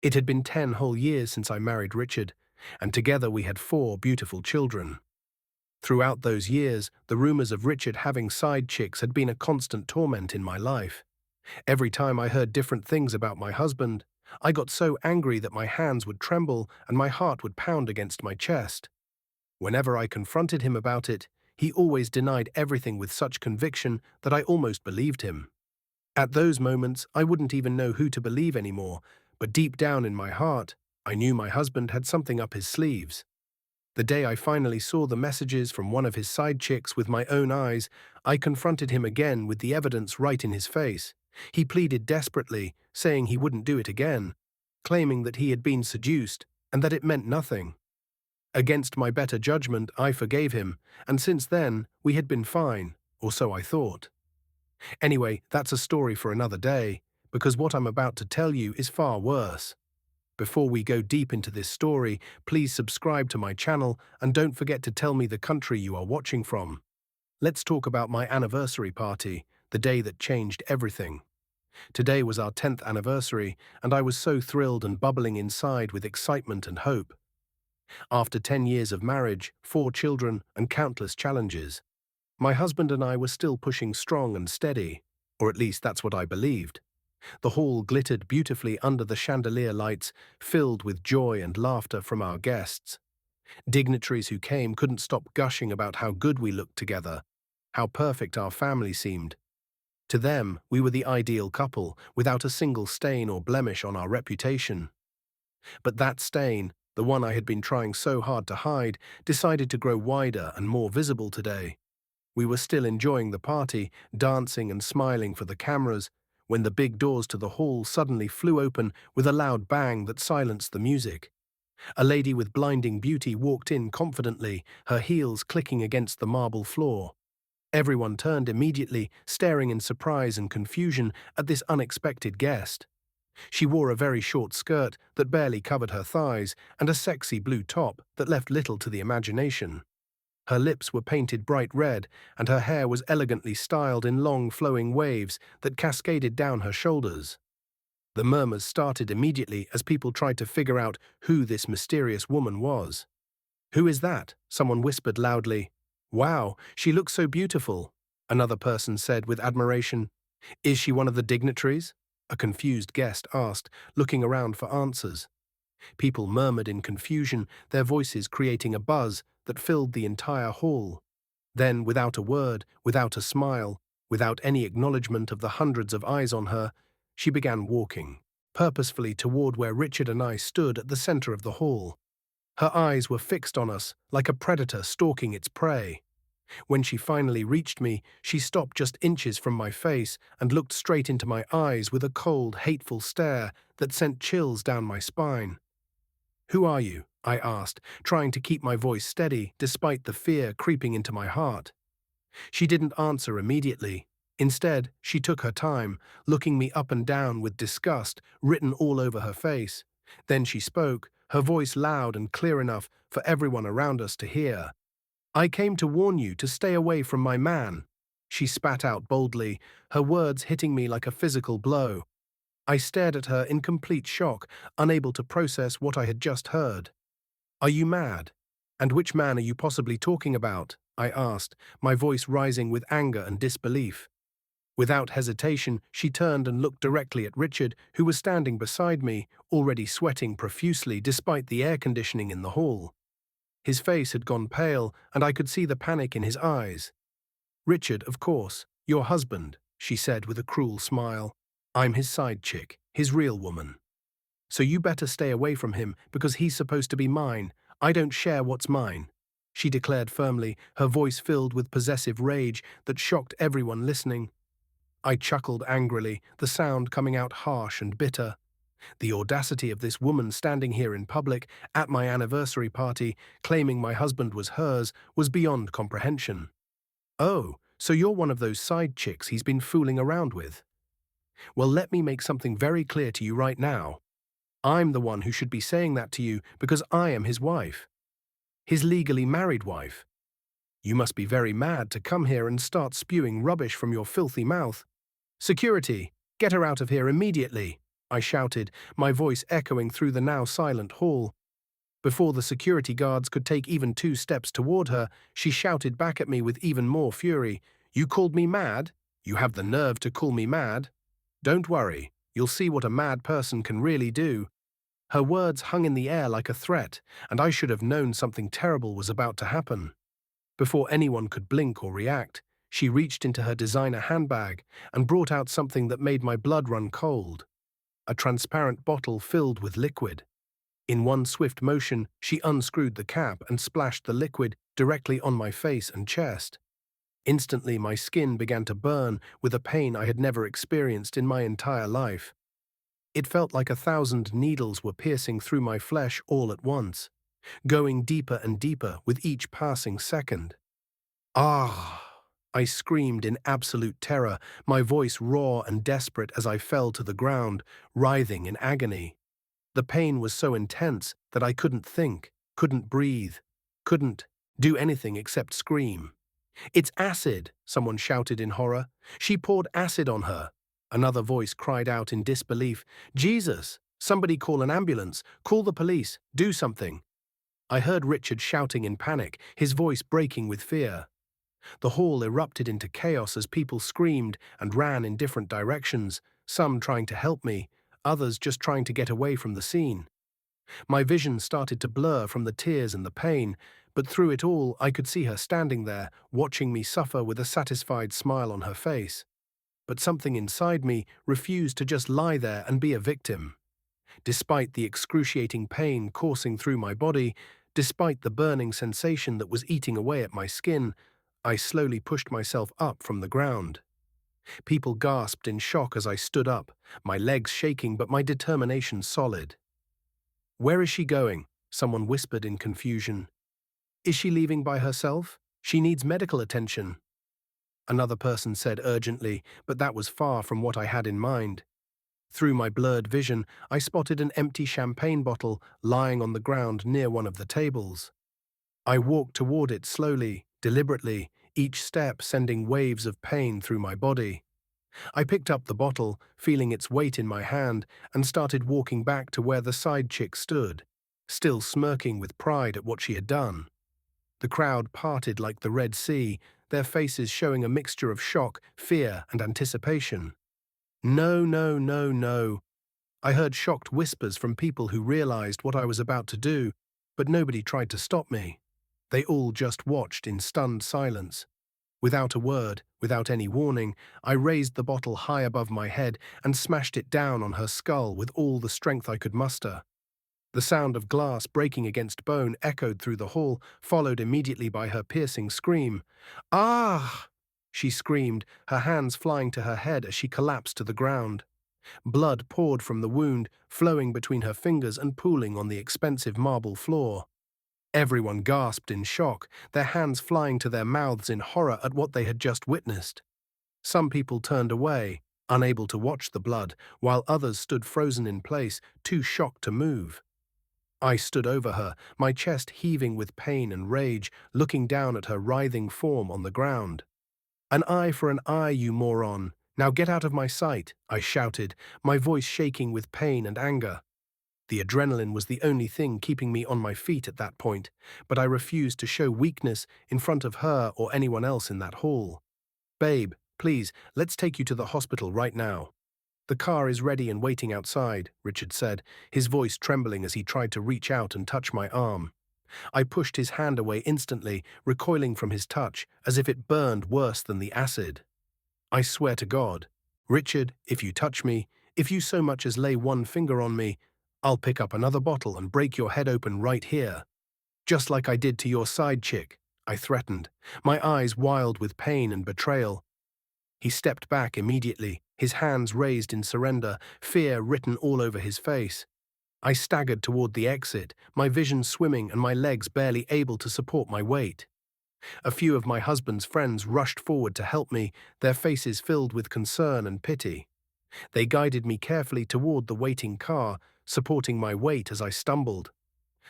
It had been 10 whole years since I married Richard, and together we had 4 beautiful children. Throughout those years, the rumors of Richard having side chicks had been a constant torment in my life. Every time I heard different things about my husband, I got so angry that my hands would tremble and my heart would pound against my chest. Whenever I confronted him about it, he always denied everything with such conviction that I almost believed him. At those moments, I wouldn't even know who to believe anymore, but deep down in my heart, I knew my husband had something up his sleeves. The day I finally saw the messages from one of his side chicks with my own eyes, I confronted him again with the evidence right in his face. He pleaded desperately, saying he wouldn't do it again, claiming that he had been seduced and that it meant nothing. Against my better judgment, I forgave him, and since then, we had been fine, or so I thought. Anyway, that's a story for another day, because what I'm about to tell you is far worse. Before we go deep into this story, please subscribe to my channel and don't forget to tell me the country you are watching from. Let's talk about my anniversary party, the day that changed everything. Today was our 10th anniversary, and I was so thrilled and bubbling inside with excitement and hope. After 10 years of marriage, 4 children, and countless challenges, my husband and I were still pushing strong and steady, or at least that's what I believed. The hall glittered beautifully under the chandelier lights, filled with joy and laughter from our guests. Dignitaries who came couldn't stop gushing about how good we looked together, how perfect our family seemed. To them, we were the ideal couple, without a single stain or blemish on our reputation. But that stain, the one I had been trying so hard to hide, decided to grow wider and more visible today. We were still enjoying the party, dancing and smiling for the cameras, when the big doors to the hall suddenly flew open with a loud bang that silenced the music. A lady with blinding beauty walked in confidently, her heels clicking against the marble floor. Everyone turned immediately, staring in surprise and confusion at this unexpected guest. She wore a very short skirt that barely covered her thighs and a sexy blue top that left little to the imagination. Her lips were painted bright red, and her hair was elegantly styled in long flowing waves that cascaded down her shoulders. The murmurs started immediately as people tried to figure out who this mysterious woman was. "Who is that?" someone whispered loudly. "Wow, she looks so beautiful," another person said with admiration. "Is she one of the dignitaries?" a confused guest asked, looking around for answers. People murmured in confusion, their voices creating a buzz that filled the entire hall. Then, without a word, without a smile, without any acknowledgement of the hundreds of eyes on her, she began walking, purposefully toward where Richard and I stood at the center of the hall. Her eyes were fixed on us, like a predator stalking its prey. When she finally reached me, she stopped just inches from my face and looked straight into my eyes with a cold, hateful stare that sent chills down my spine. "Who are you?" I asked, trying to keep my voice steady despite the fear creeping into my heart. She didn't answer immediately. Instead, she took her time, looking me up and down with disgust written all over her face. Then she spoke, her voice loud and clear enough for everyone around us to hear. "I came to warn you to stay away from my man." She spat out boldly, her words hitting me like a physical blow. I stared at her in complete shock, unable to process what I had just heard. "Are you mad? And which man are you possibly talking about?" I asked, my voice rising with anger and disbelief. Without hesitation, she turned and looked directly at Richard, who was standing beside me, already sweating profusely despite the air conditioning in the hall. His face had gone pale, and I could see the panic in his eyes. "Richard, of course, your husband," she said with a cruel smile. "I'm his side chick, his real woman. So you better stay away from him because he's supposed to be mine. I don't share what's mine," she declared firmly, her voice filled with possessive rage that shocked everyone listening. I chuckled angrily, the sound coming out harsh and bitter. The audacity of this woman standing here in public, at my anniversary party, claiming my husband was hers, was beyond comprehension. "Oh, so you're one of those side chicks he's been fooling around with? Well, let me make something very clear to you right now. I'm the one who should be saying that to you because I am his wife. His legally married wife. You must be very mad to come here and start spewing rubbish from your filthy mouth. Security, get her out of here immediately." I shouted, my voice echoing through the now silent hall. Before the security guards could take even 2 steps toward her, she shouted back at me with even more fury. "You called me mad? You have the nerve to call me mad? Don't worry, you'll see what a mad person can really do." Her words hung in the air like a threat, and I should have known something terrible was about to happen. Before anyone could blink or react, she reached into her designer handbag and brought out something that made my blood run cold. A transparent bottle filled with liquid. In one swift motion, she unscrewed the cap and splashed the liquid directly on my face and chest. Instantly, my skin began to burn with a pain I had never experienced in my entire life. It felt like 1,000 needles were piercing through my flesh all at once, going deeper and deeper with each passing second. Ah! I screamed in absolute terror, my voice raw and desperate as I fell to the ground, writhing in agony. The pain was so intense that I couldn't think, couldn't breathe, couldn't do anything except scream. "It's acid," someone shouted in horror. "She poured acid on her." Another voice cried out in disbelief. "Jesus! Somebody call an ambulance, call the police, do something." I heard Richard shouting in panic, his voice breaking with fear. The hall erupted into chaos as people screamed and ran in different directions, some trying to help me, others just trying to get away from the scene. My vision started to blur from the tears and the pain, but through it all I could see her standing there, watching me suffer with a satisfied smile on her face. But something inside me refused to just lie there and be a victim. Despite the excruciating pain coursing through my body, despite the burning sensation that was eating away at my skin, I slowly pushed myself up from the ground. People gasped in shock as I stood up, my legs shaking but my determination solid. "Where is she going?" someone whispered in confusion. "Is she leaving by herself? She needs medical attention." Another person said urgently, but that was far from what I had in mind. Through my blurred vision, I spotted an empty champagne bottle lying on the ground near one of the tables. I walked toward it slowly, deliberately, each step sending waves of pain through my body. I picked up the bottle, feeling its weight in my hand, and started walking back to where the side chick stood, still smirking with pride at what she had done. The crowd parted like the Red Sea, their faces showing a mixture of shock, fear, and anticipation. "No, no, no, no." I heard shocked whispers from people who realized what I was about to do, but nobody tried to stop me. They all just watched in stunned silence. Without a word, without any warning, I raised the bottle high above my head and smashed it down on her skull with all the strength I could muster. The sound of glass breaking against bone echoed through the hall, followed immediately by her piercing scream. "Ah!" she screamed, her hands flying to her head as she collapsed to the ground. Blood poured from the wound, flowing between her fingers and pooling on the expensive marble floor. Everyone gasped in shock, their hands flying to their mouths in horror at what they had just witnessed. Some people turned away, unable to watch the blood, while others stood frozen in place, too shocked to move. I stood over her, my chest heaving with pain and rage, looking down at her writhing form on the ground. "An eye for an eye, you moron! Now get out of my sight!" I shouted, my voice shaking with pain and anger. The adrenaline was the only thing keeping me on my feet at that point, but I refused to show weakness in front of her or anyone else in that hall. "Babe, please, let's take you to the hospital right now." "The car is ready and waiting outside," Richard said, his voice trembling as he tried to reach out and touch my arm. I pushed his hand away instantly, recoiling from his touch, as if it burned worse than the acid. "I swear to God, Richard, if you touch me, if you so much as lay one finger on me, I'll pick up another bottle and break your head open right here. Just like I did to your side chick," I threatened, my eyes wild with pain and betrayal. He stepped back immediately, his hands raised in surrender, fear written all over his face. I staggered toward the exit, my vision swimming and my legs barely able to support my weight. A few of my husband's friends rushed forward to help me, their faces filled with concern and pity. They guided me carefully toward the waiting car, supporting my weight as I stumbled.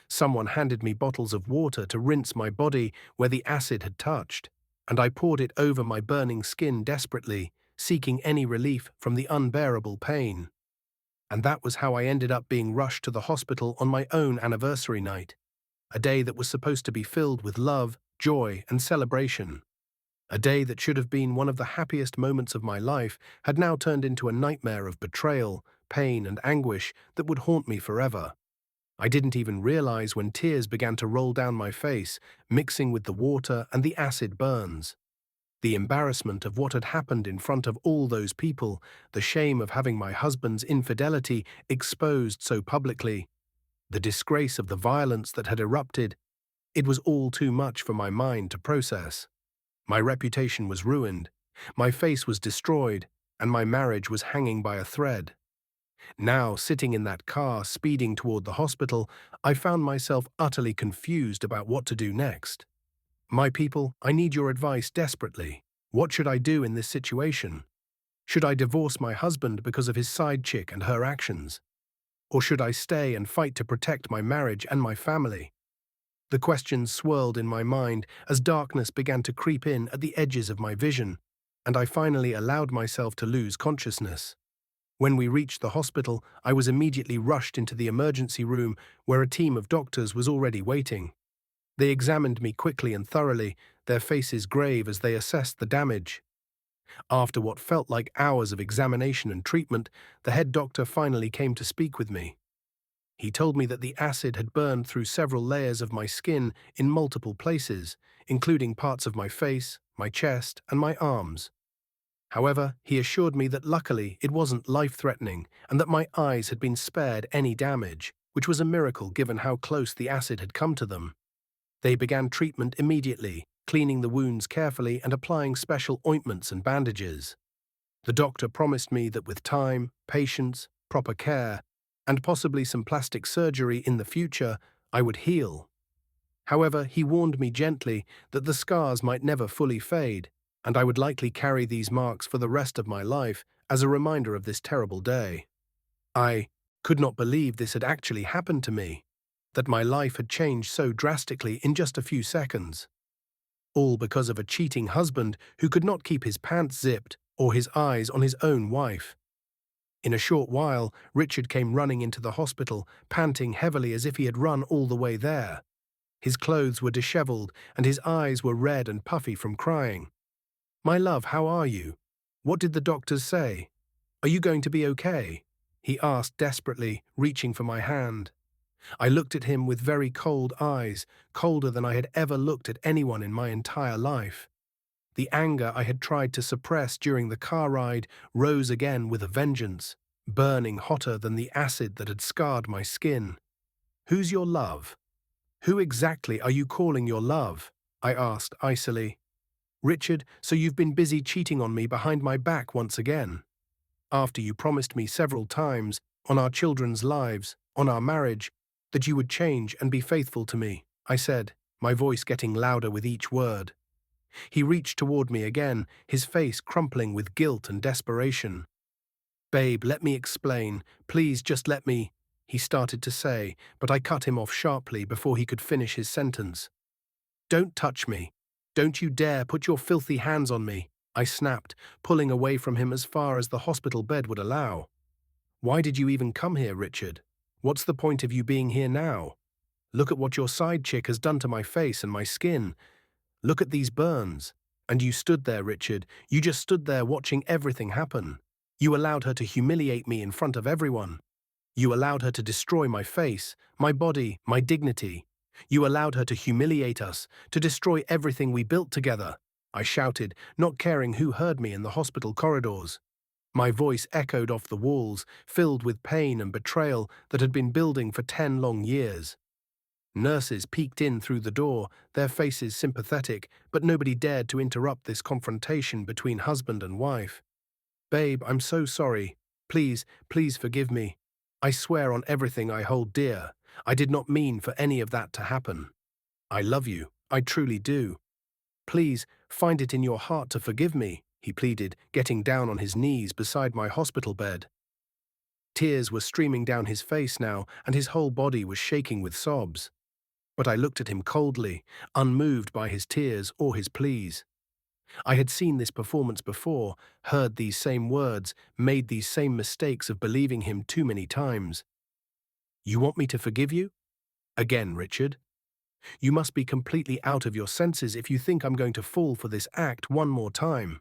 Someone handed me bottles of water to rinse my body where the acid had touched, and I poured it over my burning skin desperately, seeking any relief from the unbearable pain. And that was how I ended up being rushed to the hospital on my own anniversary night, a day that was supposed to be filled with love, joy, and celebration. A day that should have been one of the happiest moments of my life had now turned into a nightmare of betrayal, pain, and anguish that would haunt me forever. I didn't even realize when tears began to roll down my face, mixing with the water and the acid burns. The embarrassment of what had happened in front of all those people, the shame of having my husband's infidelity exposed so publicly, the disgrace of the violence that had erupted, it was all too much for my mind to process. My reputation was ruined, my face was destroyed, and my marriage was hanging by a thread. Now, sitting in that car speeding toward the hospital, I found myself utterly confused about what to do next. My people, I need your advice desperately. What should I do in this situation? Should I divorce my husband because of his side chick and her actions? Or should I stay and fight to protect my marriage and my family? The questions swirled in my mind as darkness began to creep in at the edges of my vision, and I finally allowed myself to lose consciousness. When we reached the hospital, I was immediately rushed into the emergency room where a team of doctors was already waiting. They examined me quickly and thoroughly, their faces grave as they assessed the damage. After what felt like hours of examination and treatment, the head doctor finally came to speak with me. He told me that the acid had burned through several layers of my skin in multiple places, including parts of my face, my chest, and my arms. However, he assured me that luckily it wasn't life-threatening and that my eyes had been spared any damage, which was a miracle given how close the acid had come to them. They began treatment immediately, cleaning the wounds carefully and applying special ointments and bandages. The doctor promised me that with time, patience, proper care, and possibly some plastic surgery in the future, I would heal. However, he warned me gently that the scars might never fully fade, and I would likely carry these marks for the rest of my life as a reminder of this terrible day. I could not believe this had actually happened to me, that my life had changed so drastically in just a few seconds. All because of a cheating husband who could not keep his pants zipped or his eyes on his own wife. In a short while, Richard came running into the hospital, panting heavily as if he had run all the way there. His clothes were disheveled, and his eyes were red and puffy from crying. "My love, how are you? What did the doctors say? Are you going to be okay?" he asked desperately, reaching for my hand. I looked at him with very cold eyes, colder than I had ever looked at anyone in my entire life. The anger I had tried to suppress during the car ride rose again with a vengeance, burning hotter than the acid that had scarred my skin. "Who's your love? Who exactly are you calling your love?" I asked icily. "Richard, so you've been busy cheating on me behind my back once again. After you promised me several times, on our children's lives, on our marriage, that you would change and be faithful to me," I said, my voice getting louder with each word. He reached toward me again, his face crumpling with guilt and desperation. "Babe, let me explain. Please just let me," he started to say, but I cut him off sharply before he could finish his sentence. "Don't touch me. Don't you dare put your filthy hands on me," I snapped, pulling away from him as far as the hospital bed would allow. "Why did you even come here, Richard? What's the point of you being here now? Look at what your side chick has done to my face and my skin. Look at these burns. And you stood there, Richard. You just stood there watching everything happen. You allowed her to humiliate me in front of everyone. You allowed her to destroy my face, my body, my dignity. You allowed her to humiliate us, to destroy everything we built together," I shouted, not caring who heard me in the hospital corridors. My voice echoed off the walls, filled with pain and betrayal that had been building for 10 long years. Nurses peeked in through the door, their faces sympathetic, but nobody dared to interrupt this confrontation between husband and wife. "Babe, I'm so sorry. Please, please forgive me. I swear on everything I hold dear, I did not mean for any of that to happen. I love you, I truly do. Please, find it in your heart to forgive me," he pleaded, getting down on his knees beside my hospital bed. Tears were streaming down his face now, and his whole body was shaking with sobs. But I looked at him coldly, unmoved by his tears or his pleas. I had seen this performance before, heard these same words, made these same mistakes of believing him too many times. You want me to forgive you? Again, Richard. You must be completely out of your senses if you think I'm going to fall for this act one more time.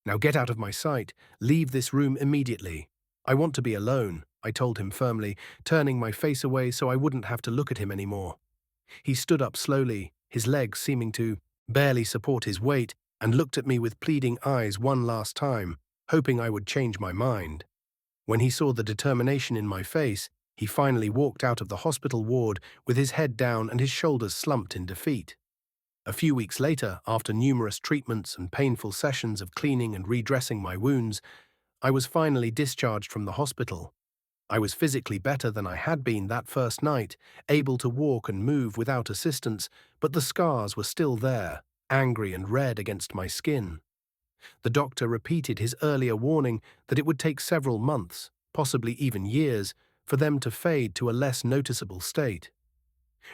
Now get out of my sight, leave this room immediately. I want to be alone, I told him firmly, turning my face away so I wouldn't have to look at him anymore. He stood up slowly, his legs seeming to barely support his weight, and looked at me with pleading eyes one last time, hoping I would change my mind. When he saw the determination in my face, he finally walked out of the hospital ward with his head down and his shoulders slumped in defeat. A few weeks later, after numerous treatments and painful sessions of cleaning and redressing my wounds, I was finally discharged from the hospital. I was physically better than I had been that first night, able to walk and move without assistance, but the scars were still there, angry and red against my skin. The doctor repeated his earlier warning that it would take several months, possibly even years, for them to fade to a less noticeable state.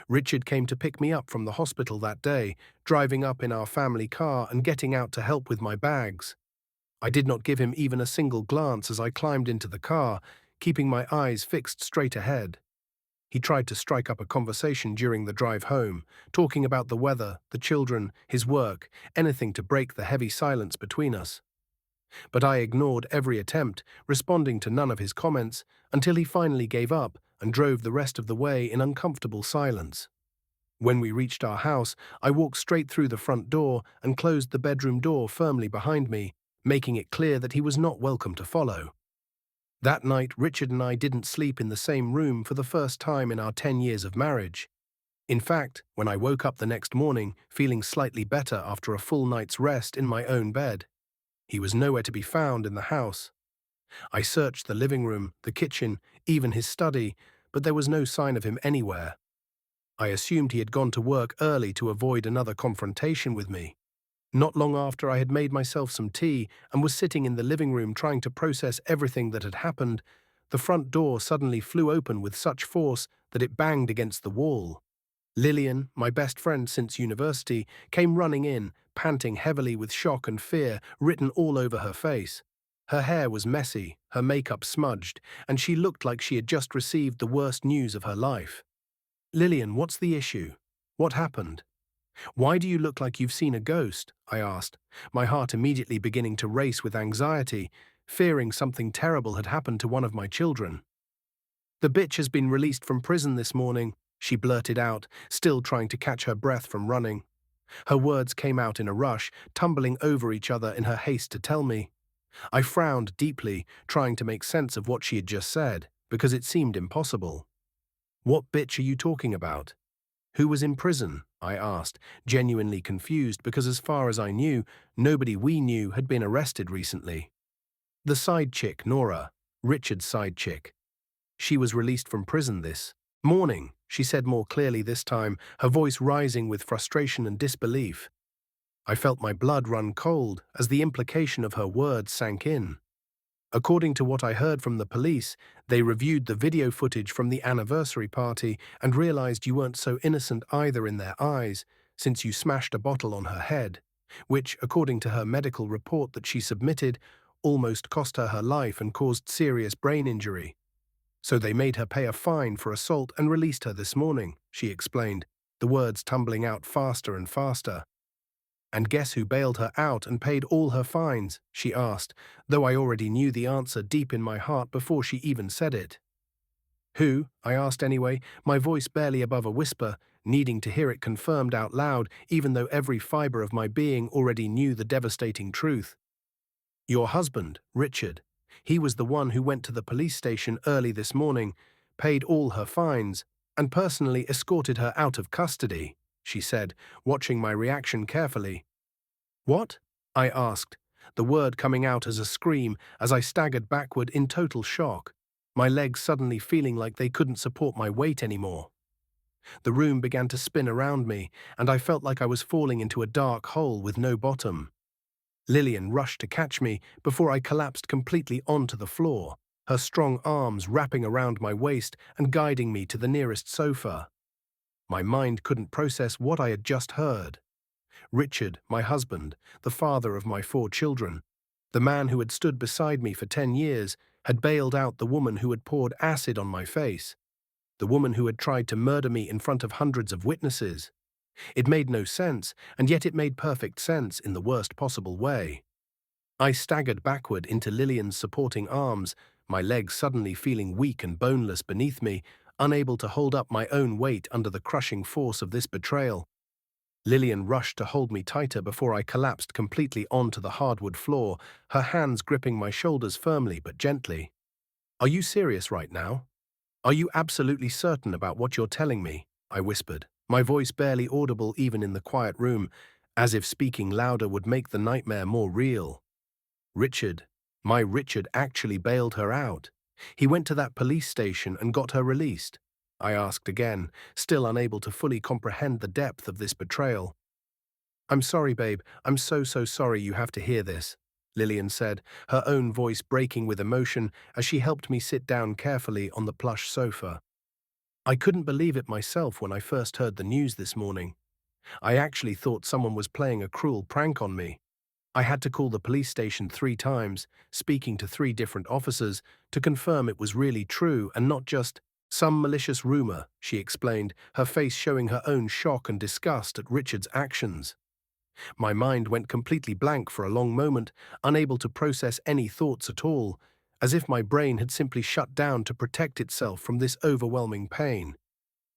Richard came to pick me up from the hospital that day, driving up in our family car and getting out to help with my bags. I did not give him even a single glance as I climbed into the car, keeping my eyes fixed straight ahead. He tried to strike up a conversation during the drive home, talking about the weather, the children, his work, anything to break the heavy silence between us. But I ignored every attempt, responding to none of his comments, until he finally gave up and drove the rest of the way in uncomfortable silence. When we reached our house, I walked straight through the front door and closed the bedroom door firmly behind me, making it clear that he was not welcome to follow. That night, Richard and I didn't sleep in the same room for the first time in our 10 years of marriage. In fact, when I woke up the next morning, feeling slightly better after a full night's rest in my own bed, he was nowhere to be found in the house. I searched the living room, the kitchen, even his study, but there was no sign of him anywhere. I assumed he had gone to work early to avoid another confrontation with me. Not long after I had made myself some tea and was sitting in the living room trying to process everything that had happened, the front door suddenly flew open with such force that it banged against the wall. Lillian, my best friend since university, came running in, panting heavily with shock and fear written all over her face. Her hair was messy, her makeup smudged, and she looked like she had just received the worst news of her life. "Lillian, what's the issue? What happened? Why do you look like you've seen a ghost?" I asked, my heart immediately beginning to race with anxiety, fearing something terrible had happened to one of my children. "The bitch has been released from prison this morning," she blurted out, still trying to catch her breath from running. Her words came out in a rush, tumbling over each other in her haste to tell me. I frowned deeply, trying to make sense of what she had just said, because it seemed impossible. "What bitch are you talking about? Who was in prison?" I asked, genuinely confused because as far as I knew, nobody we knew had been arrested recently. "The side chick, Nora. Richard's side chick. She was released from prison this morning," she said more clearly this time, her voice rising with frustration and disbelief. I felt my blood run cold as the implication of her words sank in. According to what I heard from the police, they reviewed the video footage from the anniversary party and realized you weren't so innocent either in their eyes, since you smashed a bottle on her head, which, according to her medical report that she submitted, almost cost her her life and caused serious brain injury. "So they made her pay a fine for assault and released her this morning," she explained, the words tumbling out faster and faster. "And guess who bailed her out and paid all her fines?" she asked, though I already knew the answer deep in my heart before she even said it. "Who?" I asked anyway, my voice barely above a whisper, needing to hear it confirmed out loud, even though every fiber of my being already knew the devastating truth. "Your husband, Richard. He was the one who went to the police station early this morning, paid all her fines, and personally escorted her out of custody," she said, watching my reaction carefully. "What?" I asked, the word coming out as a scream as I staggered backward in total shock, my legs suddenly feeling like they couldn't support my weight anymore. The room began to spin around me, and I felt like I was falling into a dark hole with no bottom. Lillian rushed to catch me before I collapsed completely onto the floor, her strong arms wrapping around my waist and guiding me to the nearest sofa. My mind couldn't process what I had just heard. Richard, my husband, the father of my 4 children, the man who had stood beside me for 10 years, had bailed out the woman who had poured acid on my face, the woman who had tried to murder me in front of hundreds of witnesses. It made no sense, and yet it made perfect sense in the worst possible way. I staggered backward into Lillian's supporting arms, my legs suddenly feeling weak and boneless beneath me, unable to hold up my own weight under the crushing force of this betrayal. Lillian rushed to hold me tighter before I collapsed completely onto the hardwood floor, her hands gripping my shoulders firmly but gently. "Are you serious right now? Are you absolutely certain about what you're telling me?" I whispered, my voice barely audible even in the quiet room, as if speaking louder would make the nightmare more real. Richard, my Richard actually bailed her out. He went to that police station and got her released. I asked again, still unable to fully comprehend the depth of this betrayal. "I'm sorry, babe. I'm so sorry you have to hear this," Lillian said, her own voice breaking with emotion as she helped me sit down carefully on the plush sofa. "I couldn't believe it myself when I first heard the news this morning. I actually thought someone was playing a cruel prank on me. I had to call the police station 3 times, speaking to 3 different officers, to confirm it was really true and not just some malicious rumor," she explained, her face showing her own shock and disgust at Richard's actions. My mind went completely blank for a long moment, unable to process any thoughts at all, as if my brain had simply shut down to protect itself from this overwhelming pain.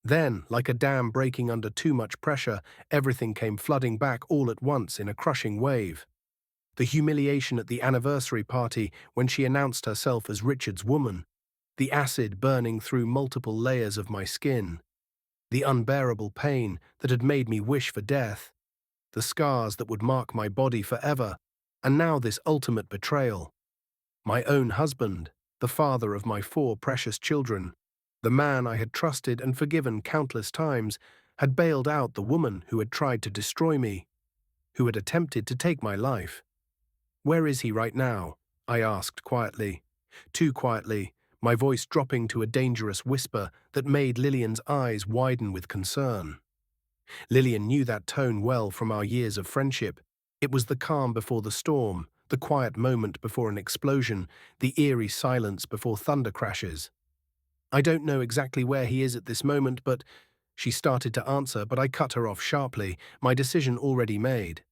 Then, like a dam breaking under too much pressure, everything came flooding back all at once in a crushing wave. The humiliation at the anniversary party when she announced herself as Richard's woman, the acid burning through multiple layers of my skin, the unbearable pain that had made me wish for death, the scars that would mark my body forever, and now this ultimate betrayal. My own husband, the father of my 4 precious children, the man I had trusted and forgiven countless times, had bailed out the woman who had tried to destroy me, who had attempted to take my life. "Where is he right now?" I asked quietly. Too quietly, my voice dropping to a dangerous whisper that made Lillian's eyes widen with concern. Lillian knew that tone well from our years of friendship. It was the calm before the storm, the quiet moment before an explosion, the eerie silence before thunder crashes. "I don't know exactly where he is at this moment, but—" She started to answer, but I cut her off sharply, my decision already made.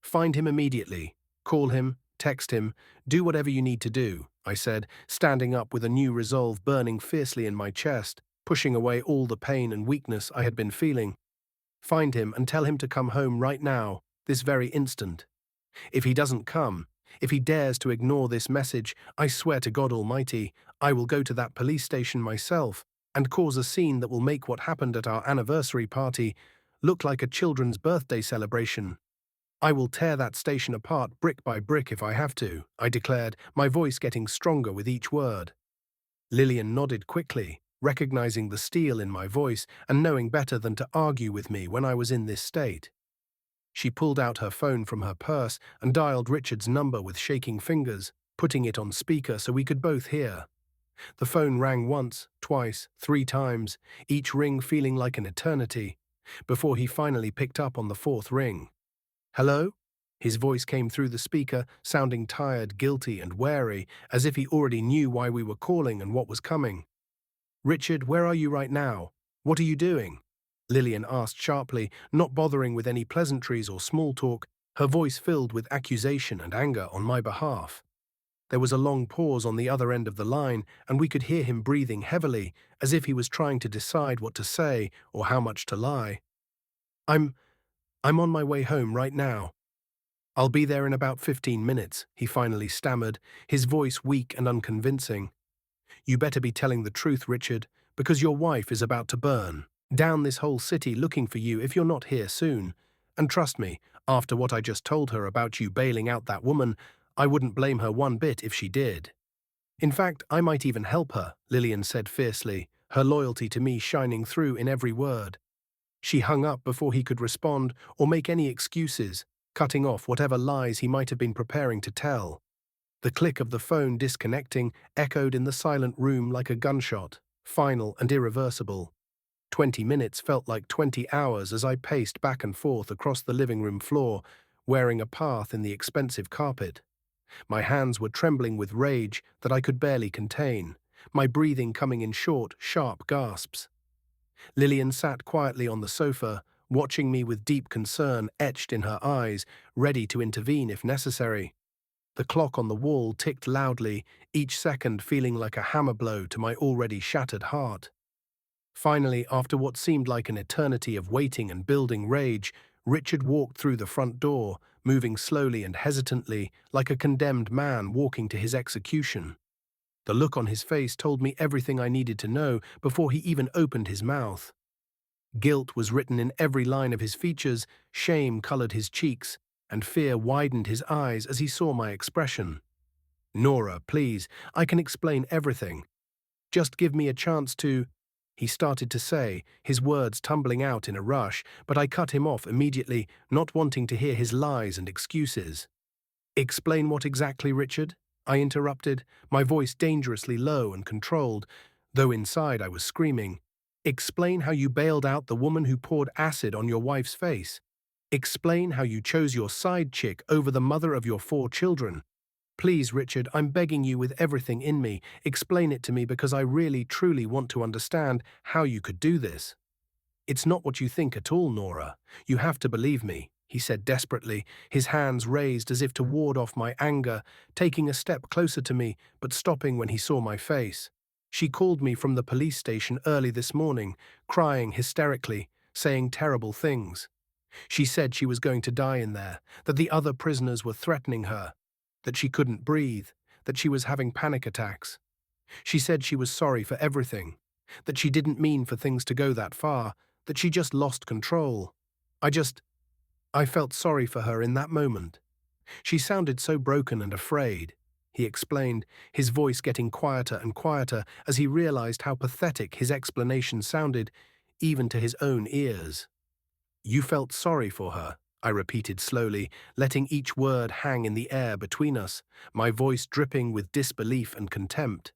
"Find him immediately. Call him, text him, do whatever you need to do," I said, standing up with a new resolve burning fiercely in my chest, pushing away all the pain and weakness I had been feeling. "Find him and tell him to come home right now, this very instant. If he doesn't come, if he dares to ignore this message, I swear to God Almighty, I will go to that police station myself and cause a scene that will make what happened at our anniversary party look like a children's birthday celebration. I will tear that station apart brick by brick if I have to," I declared, my voice getting stronger with each word. Lillian nodded quickly, recognizing the steel in my voice and knowing better than to argue with me when I was in this state. She pulled out her phone from her purse and dialed Richard's number with shaking fingers, putting it on speaker so we could both hear. The phone rang once, twice, 3 times, each ring feeling like an eternity, before he finally picked up on the 4th ring. "Hello?" His voice came through the speaker, sounding tired, guilty, and wary, as if he already knew why we were calling and what was coming. "Richard, where are you right now? What are you doing?" Lillian asked sharply, not bothering with any pleasantries or small talk, her voice filled with accusation and anger on my behalf. There was a long pause on the other end of the line, and we could hear him breathing heavily, as if he was trying to decide what to say or how much to lie. I'm on my way home right now. I'll be there in about 15 minutes, he finally stammered, his voice weak and unconvincing. "You better be telling the truth, Richard, because your wife is about to burn down this whole city looking for you if you're not here soon. And trust me, after what I just told her about you bailing out that woman, I wouldn't blame her one bit if she did. In fact, I might even help her," Lillian said fiercely, her loyalty to me shining through in every word. She hung up before he could respond or make any excuses, cutting off whatever lies he might have been preparing to tell. The click of the phone disconnecting echoed in the silent room like a gunshot, final and irreversible. 20 minutes felt like 20 hours as I paced back and forth across the living room floor, wearing a path in the expensive carpet. My hands were trembling with rage that I could barely contain, my breathing coming in short, sharp gasps. Lillian sat quietly on the sofa, watching me with deep concern etched in her eyes, ready to intervene if necessary. The clock on the wall ticked loudly, each second feeling like a hammer blow to my already shattered heart. Finally, after what seemed like an eternity of waiting and building rage, Richard walked through the front door, moving slowly and hesitantly, like a condemned man walking to his execution. The look on his face told me everything I needed to know before he even opened his mouth. Guilt was written in every line of his features, shame colored his cheeks, and fear widened his eyes as he saw my expression. "Nora, please, I can explain everything. Just give me a chance to—" he started to say, his words tumbling out in a rush, but I cut him off immediately, not wanting to hear his lies and excuses. "Explain what exactly, Richard?" I interrupted, my voice dangerously low and controlled, though inside I was screaming. "Explain how you bailed out the woman who poured acid on your wife's face. Explain how you chose your side chick over the mother of your 4 children. Please, Richard, I'm begging you with everything in me, explain it to me because I really, truly want to understand how you could do this." "It's not what you think at all, Nora. You have to believe me," he said desperately, his hands raised as if to ward off my anger, taking a step closer to me, but stopping when he saw my face. "She called me from the police station early this morning, crying hysterically, saying terrible things. She said she was going to die in there, that the other prisoners were threatening her, that she couldn't breathe, that she was having panic attacks. She said she was sorry for everything, that she didn't mean for things to go that far, that she just lost control. I felt sorry for her in that moment. She sounded so broken and afraid," he explained, his voice getting quieter and quieter as he realized how pathetic his explanation sounded, even to his own ears. "You felt sorry for her," I repeated slowly, letting each word hang in the air between us, my voice dripping with disbelief and contempt.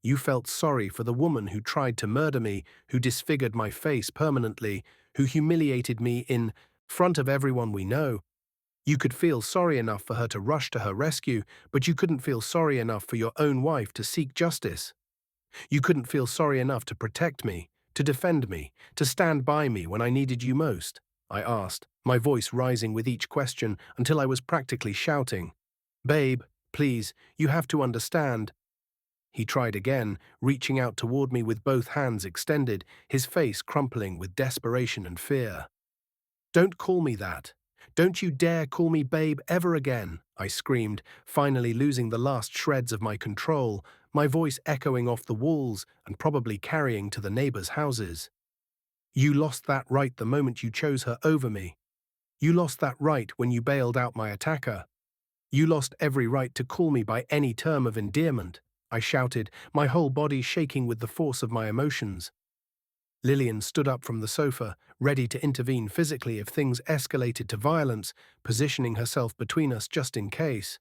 "You felt sorry for the woman who tried to murder me, who disfigured my face permanently, who humiliated me in front of everyone we know. You could feel sorry enough for her to rush to her rescue, but you couldn't feel sorry enough for your own wife to seek justice. You couldn't feel sorry enough to protect me, to defend me, to stand by me when I needed you most," I asked, my voice rising with each question until I was practically shouting. "Babe, please, you have to understand." He tried again, reaching out toward me with both hands extended, his face crumpling with desperation and fear. "Don't call me that. Don't you dare call me babe ever again," I screamed, finally losing the last shreds of my control, my voice echoing off the walls and probably carrying to the neighbors' houses. "You lost that right the moment you chose her over me. You lost that right when you bailed out my attacker. You lost every right to call me by any term of endearment," I shouted, my whole body shaking with the force of my emotions. Lillian stood up from the sofa, ready to intervene physically if things escalated to violence, positioning herself between us just in case.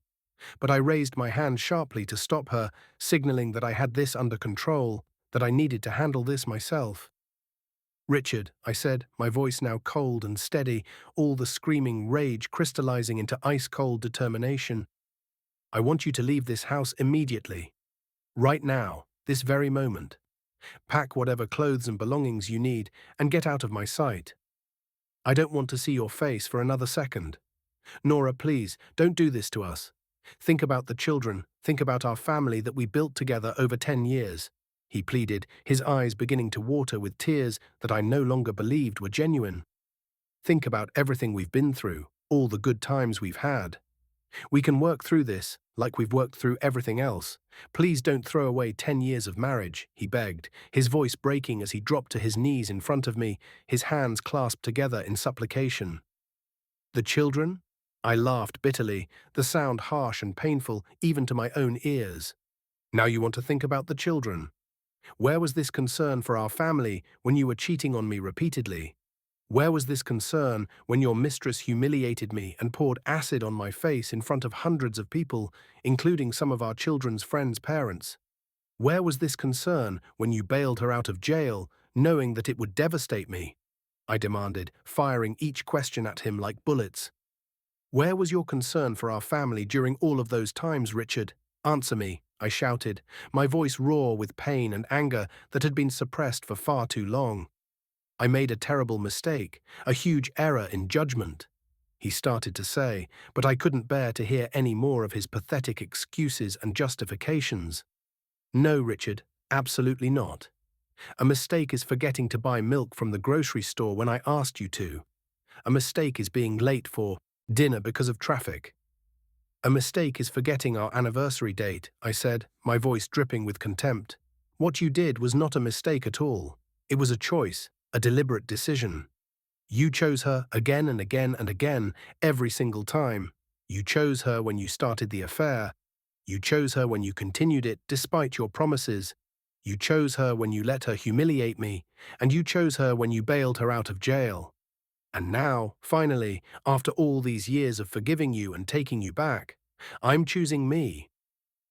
But I raised my hand sharply to stop her, signaling that I had this under control, that I needed to handle this myself. "Richard," I said, my voice now cold and steady, all the screaming rage crystallizing into ice-cold determination. "I want you to leave this house immediately. Right now, this very moment. Pack whatever clothes and belongings you need and get out of my sight. I don't want to see your face for another second. Nora, please, don't do this to us. Think about the children, think about our family that we built together over 10 years. He pleaded, his eyes beginning to water with tears that I no longer believed were genuine. "Think about everything we've been through, all the good times we've had. We can work through this, like we've worked through everything else. Please don't throw away 10 years of marriage," he begged, his voice breaking as he dropped to his knees in front of me, his hands clasped together in supplication. "The children?" I laughed bitterly, the sound harsh and painful even to my own ears. "Now you want to think about the children? Where was this concern for our family when you were cheating on me repeatedly? Where was this concern when your mistress humiliated me and poured acid on my face in front of hundreds of people, including some of our children's friends' parents? Where was this concern when you bailed her out of jail, knowing that it would devastate me? I demanded, firing each question at him like bullets. Where was your concern for our family during all of those times, Richard? Answer me, I shouted, my voice raw with pain and anger that had been suppressed for far too long. I made a terrible mistake, a huge error in judgment, he started to say, but I couldn't bear to hear any more of his pathetic excuses and justifications. No, Richard, absolutely not. A mistake is forgetting to buy milk from the grocery store when I asked you to. A mistake is being late for dinner because of traffic. A mistake is forgetting our anniversary date, I said, my voice dripping with contempt. What you did was not a mistake at all. It was a choice, a deliberate decision. You chose her again and again and again, every single time. You chose her when you started the affair. You chose her when you continued it despite your promises. You chose her when you let her humiliate me, and you chose her when you bailed her out of jail. And now, finally, after all these years of forgiving you and taking you back, I'm choosing me.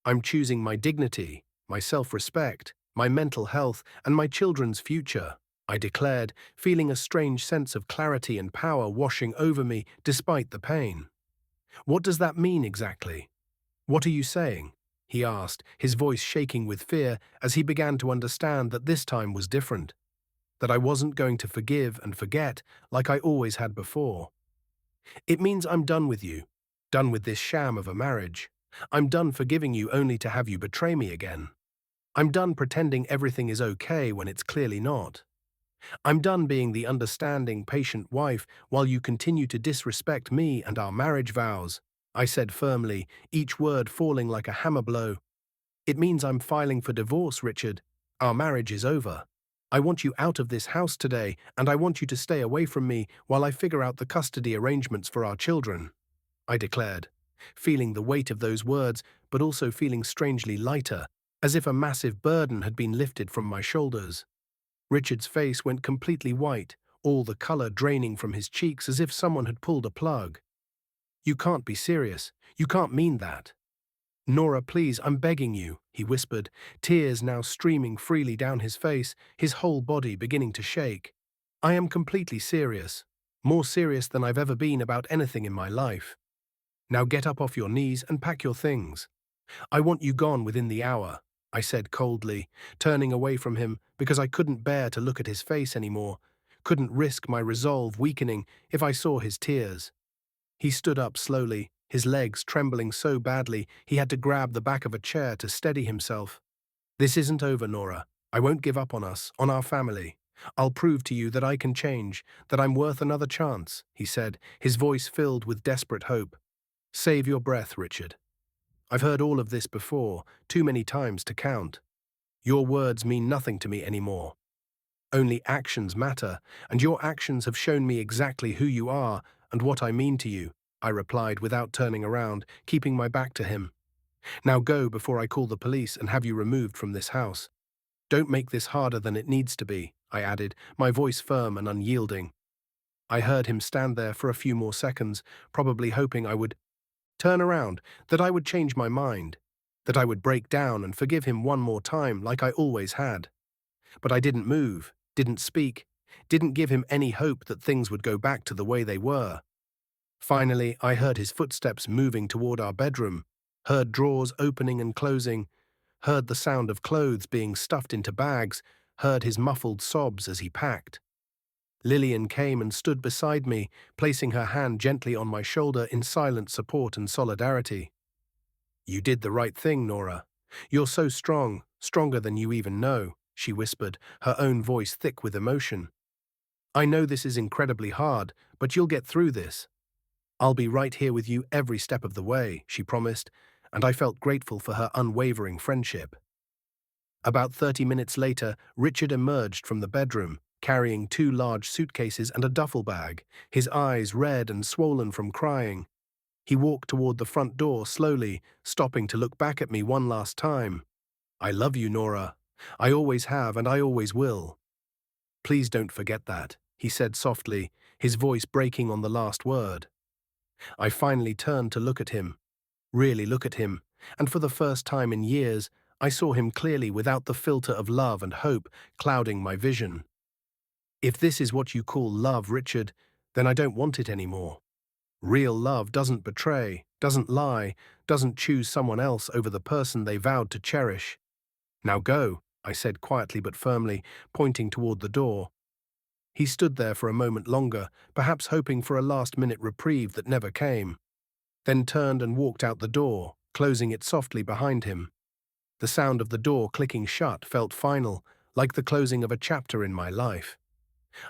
I'm choosing my dignity, my self-respect, my mental health, and my children's future, I declared, feeling a strange sense of clarity and power washing over me despite the pain. What does that mean exactly? What are you saying? He asked, his voice shaking with fear as he began to understand that this time was different, that I wasn't going to forgive and forget like I always had before. It means I'm done with you, done with this sham of a marriage. I'm done forgiving you only to have you betray me again. I'm done pretending everything is okay when it's clearly not. I'm done being the understanding, patient wife while you continue to disrespect me and our marriage vows, I said firmly, each word falling like a hammer blow. It means I'm filing for divorce, Richard. Our marriage is over. I want you out of this house today, and I want you to stay away from me while I figure out the custody arrangements for our children, I declared, feeling the weight of those words, but also feeling strangely lighter, as if a massive burden had been lifted from my shoulders. Richard's face went completely white, all the color draining from his cheeks as if someone had pulled a plug. You can't be serious. You can't mean that. Nora, please, I'm begging you, he whispered, tears now streaming freely down his face, his whole body beginning to shake. I am completely serious. More serious than I've ever been about anything in my life. Now get up off your knees and pack your things. I want you gone within the hour, I said coldly, turning away from him because I couldn't bear to look at his face anymore, couldn't risk my resolve weakening if I saw his tears. He stood up slowly, his legs trembling so badly he had to grab the back of a chair to steady himself. This isn't over, Nora. I won't give up on us, on our family. I'll prove to you that I can change, that I'm worth another chance, he said, his voice filled with desperate hope. Save your breath, Richard. I've heard all of this before, too many times to count. Your words mean nothing to me anymore. Only actions matter, and your actions have shown me exactly who you are and what I mean to you, I replied without turning around, keeping my back to him. Now go before I call the police and have you removed from this house. Don't make this harder than it needs to be, I added, my voice firm and unyielding. I heard him stand there for a few more seconds, probably hoping I would turn around, that I would change my mind, that I would break down and forgive him one more time like I always had. But I didn't move, didn't speak, didn't give him any hope that things would go back to the way they were. Finally, I heard his footsteps moving toward our bedroom, heard drawers opening and closing, heard the sound of clothes being stuffed into bags, heard his muffled sobs as he packed. Lillian came and stood beside me, placing her hand gently on my shoulder in silent support and solidarity. You did the right thing, Nora. You're so strong, stronger than you even know, she whispered, her own voice thick with emotion. I know this is incredibly hard, but you'll get through this. I'll be right here with you every step of the way, she promised, and I felt grateful for her unwavering friendship. About 30 minutes later, Richard emerged from the bedroom, carrying 2 large suitcases and a duffel bag, his eyes red and swollen from crying. He walked toward the front door slowly, stopping to look back at me one last time. I love you, Nora. I always have and I always will. Please don't forget that, he said softly, his voice breaking on the last word. I finally turned to look at him, really look at him, and for the first time in years, I saw him clearly without the filter of love and hope clouding my vision. If this is what you call love, Richard, then I don't want it anymore. Real love doesn't betray, doesn't lie, doesn't choose someone else over the person they vowed to cherish. Now go, I said quietly but firmly, pointing toward the door. He stood there for a moment longer, perhaps hoping for a last-minute reprieve that never came, then turned and walked out the door, closing it softly behind him. The sound of the door clicking shut felt final, like the closing of a chapter in my life.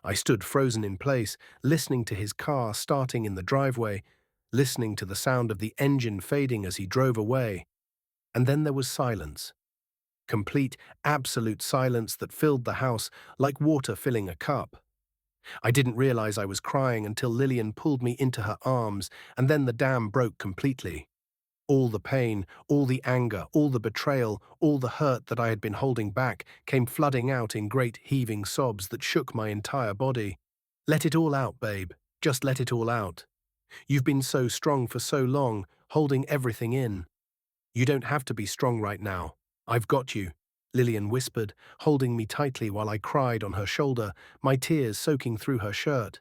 I stood frozen in place, listening to his car starting in the driveway, listening to the sound of the engine fading as he drove away. And then there was silence. Complete, absolute silence that filled the house like water filling a cup. I didn't realize I was crying until Lillian pulled me into her arms, and then the dam broke completely. All the pain, all the anger, all the betrayal, all the hurt that I had been holding back came flooding out in great heaving sobs that shook my entire body. Let it all out, babe. Just let it all out. You've been so strong for so long, holding everything in. You don't have to be strong right now. I've got you, Lillian whispered, holding me tightly while I cried on her shoulder, my tears soaking through her shirt.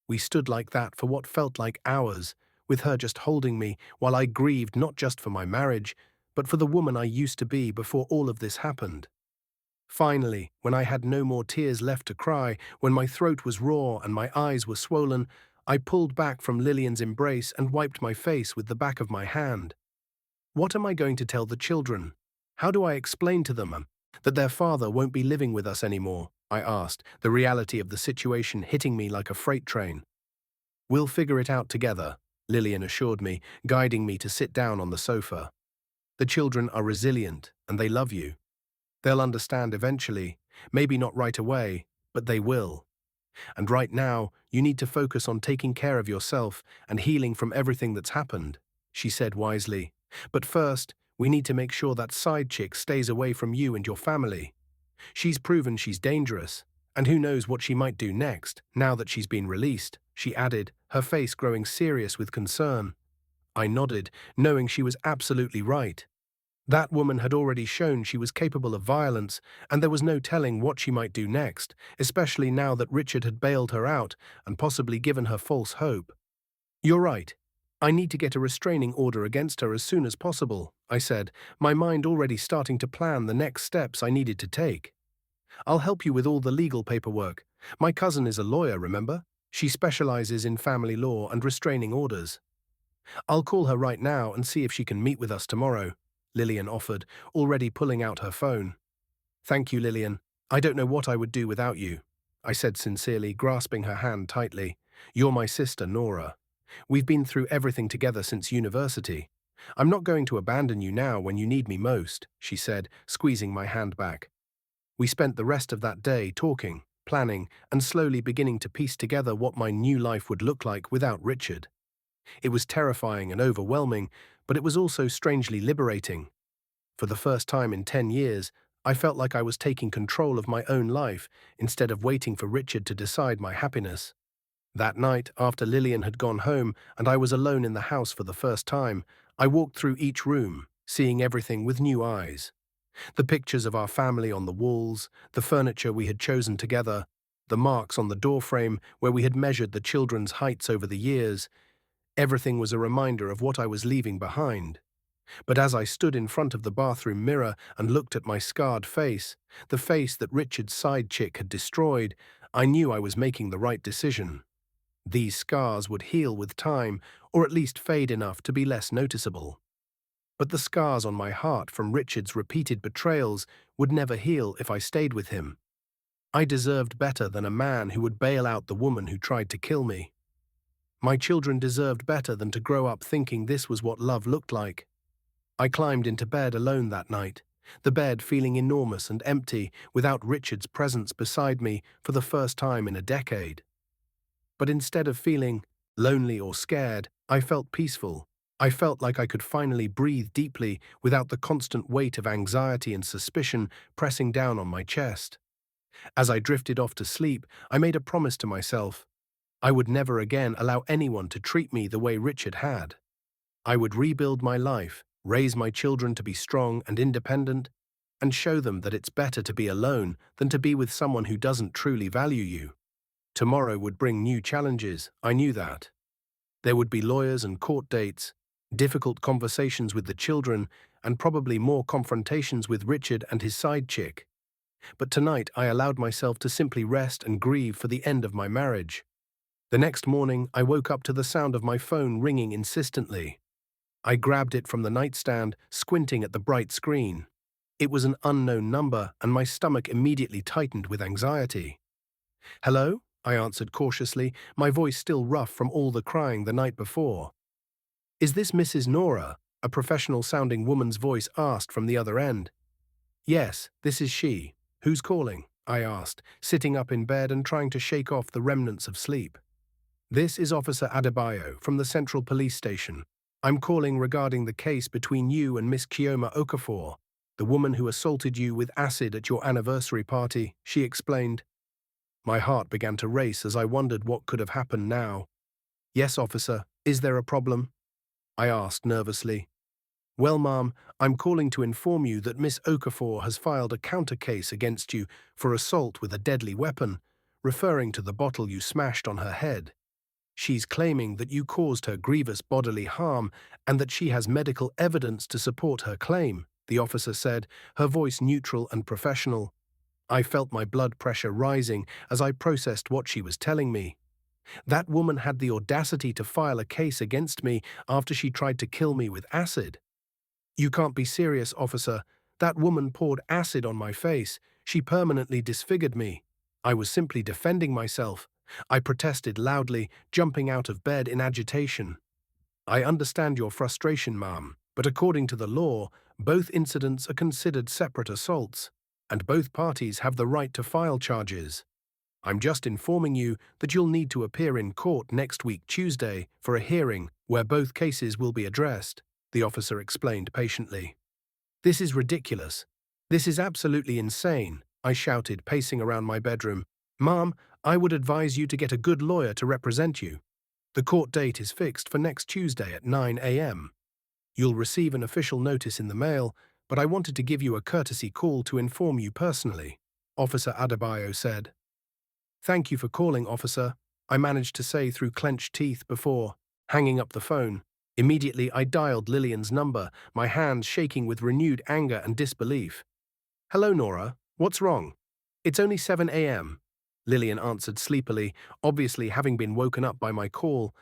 We stood like that for what felt like hours, with her just holding me while I grieved not just for my marriage, but for the woman I used to be before all of this happened. Finally, when I had no more tears left to cry, when my throat was raw and my eyes were swollen, I pulled back from Lillian's embrace and wiped my face with the back of my hand. What am I going to tell the children? How do I explain to them that their father won't be living with us anymore? I asked, the reality of the situation hitting me like a freight train. We'll figure it out together, Lillian assured me, guiding me to sit down on the sofa. The children are resilient, and they love you. They'll understand eventually, maybe not right away, but they will. And right now, you need to focus on taking care of yourself and healing from everything that's happened, she said wisely. But first, we need to make sure that side chick stays away from you and your family. She's proven she's dangerous, and who knows what she might do next, now that she's been released, she added, her face growing serious with concern. I nodded, knowing she was absolutely right. That woman had already shown she was capable of violence, and there was no telling what she might do next, especially now that Richard had bailed her out and possibly given her false hope. You're right. I need to get a restraining order against her as soon as possible, I said, my mind already starting to plan the next steps I needed to take. I'll help you with all the legal paperwork. My cousin is a lawyer, remember? She specializes in family law and restraining orders. I'll call her right now and see if she can meet with us tomorrow, Lillian offered, already pulling out her phone. Thank you, Lillian. I don't know what I would do without you, I said sincerely, grasping her hand tightly. You're my sister, Nora. We've been through everything together since university. I'm not going to abandon you now when you need me most, she said, squeezing my hand back. We spent the rest of that day talking, planning, and slowly beginning to piece together what my new life would look like without Richard. It was terrifying and overwhelming, but it was also strangely liberating. For the first time in 10 years, I felt like I was taking control of my own life instead of waiting for Richard to decide my happiness. That night, after Lillian had gone home and I was alone in the house for the first time, I walked through each room, seeing everything with new eyes. The pictures of our family on the walls, the furniture we had chosen together, the marks on the doorframe where we had measured the children's heights over the years, everything was a reminder of what I was leaving behind. But as I stood in front of the bathroom mirror and looked at my scarred face, the face that Richard's side chick had destroyed, I knew I was making the right decision. These scars would heal with time, or at least fade enough to be less noticeable. But the scars on my heart from Richard's repeated betrayals would never heal if I stayed with him. I deserved better than a man who would bail out the woman who tried to kill me. My children deserved better than to grow up thinking this was what love looked like. I climbed into bed alone that night, the bed feeling enormous and empty without Richard's presence beside me for the first time in a decade. But instead of feeling lonely or scared, I felt peaceful. I felt like I could finally breathe deeply without the constant weight of anxiety and suspicion pressing down on my chest. As I drifted off to sleep, I made a promise to myself. I would never again allow anyone to treat me the way Richard had. I would rebuild my life, raise my children to be strong and independent, and show them that it's better to be alone than to be with someone who doesn't truly value you. Tomorrow would bring new challenges, I knew that. There would be lawyers and court dates, difficult conversations with the children, and probably more confrontations with Richard and his side chick. But tonight I allowed myself to simply rest and grieve for the end of my marriage. The next morning, I woke up to the sound of my phone ringing insistently. I grabbed it from the nightstand, squinting at the bright screen. It was an unknown number, and my stomach immediately tightened with anxiety. "Hello?" I answered cautiously, my voice still rough from all the crying the night before. "Is this Mrs. Nora?" a professional-sounding woman's voice asked from the other end. "Yes, this is she. Who's calling?" I asked, sitting up in bed and trying to shake off the remnants of sleep. "This is Officer Adebayo from the Central Police Station. I'm calling regarding the case between you and Miss Chioma Okafor, the woman who assaulted you with acid at your anniversary party," she explained. My heart began to race as I wondered what could have happened now. "Yes, officer, is there a problem?" I asked nervously. "Well, ma'am, I'm calling to inform you that Miss Okafor has filed a counter case against you for assault with a deadly weapon, referring to the bottle you smashed on her head. She's claiming that you caused her grievous bodily harm and that she has medical evidence to support her claim," the officer said, her voice neutral and professional. I felt my blood pressure rising as I processed what she was telling me. That woman had the audacity to file a case against me after she tried to kill me with acid. "You can't be serious, officer. That woman poured acid on my face. She permanently disfigured me. I was simply defending myself," I protested loudly, jumping out of bed in agitation. "I understand your frustration, ma'am, but according to the law, both incidents are considered separate assaults, and both parties have the right to file charges. I'm just informing you that you'll need to appear in court next week Tuesday for a hearing where both cases will be addressed," the officer explained patiently. "This is ridiculous. This is absolutely insane," I shouted, pacing around my bedroom. "Ma'am, I would advise you to get a good lawyer to represent you. The court date is fixed for next Tuesday at 9 a.m. You'll receive an official notice in the mail, but I wanted to give you a courtesy call to inform you personally," Officer Adebayo said. "Thank you for calling, officer," I managed to say through clenched teeth before hanging up the phone. Immediately, I dialed Lillian's number, my hands shaking with renewed anger and disbelief. "Hello, Nora. What's wrong?" "It's only 7 a.m., Lillian answered sleepily, obviously having been woken up by my call.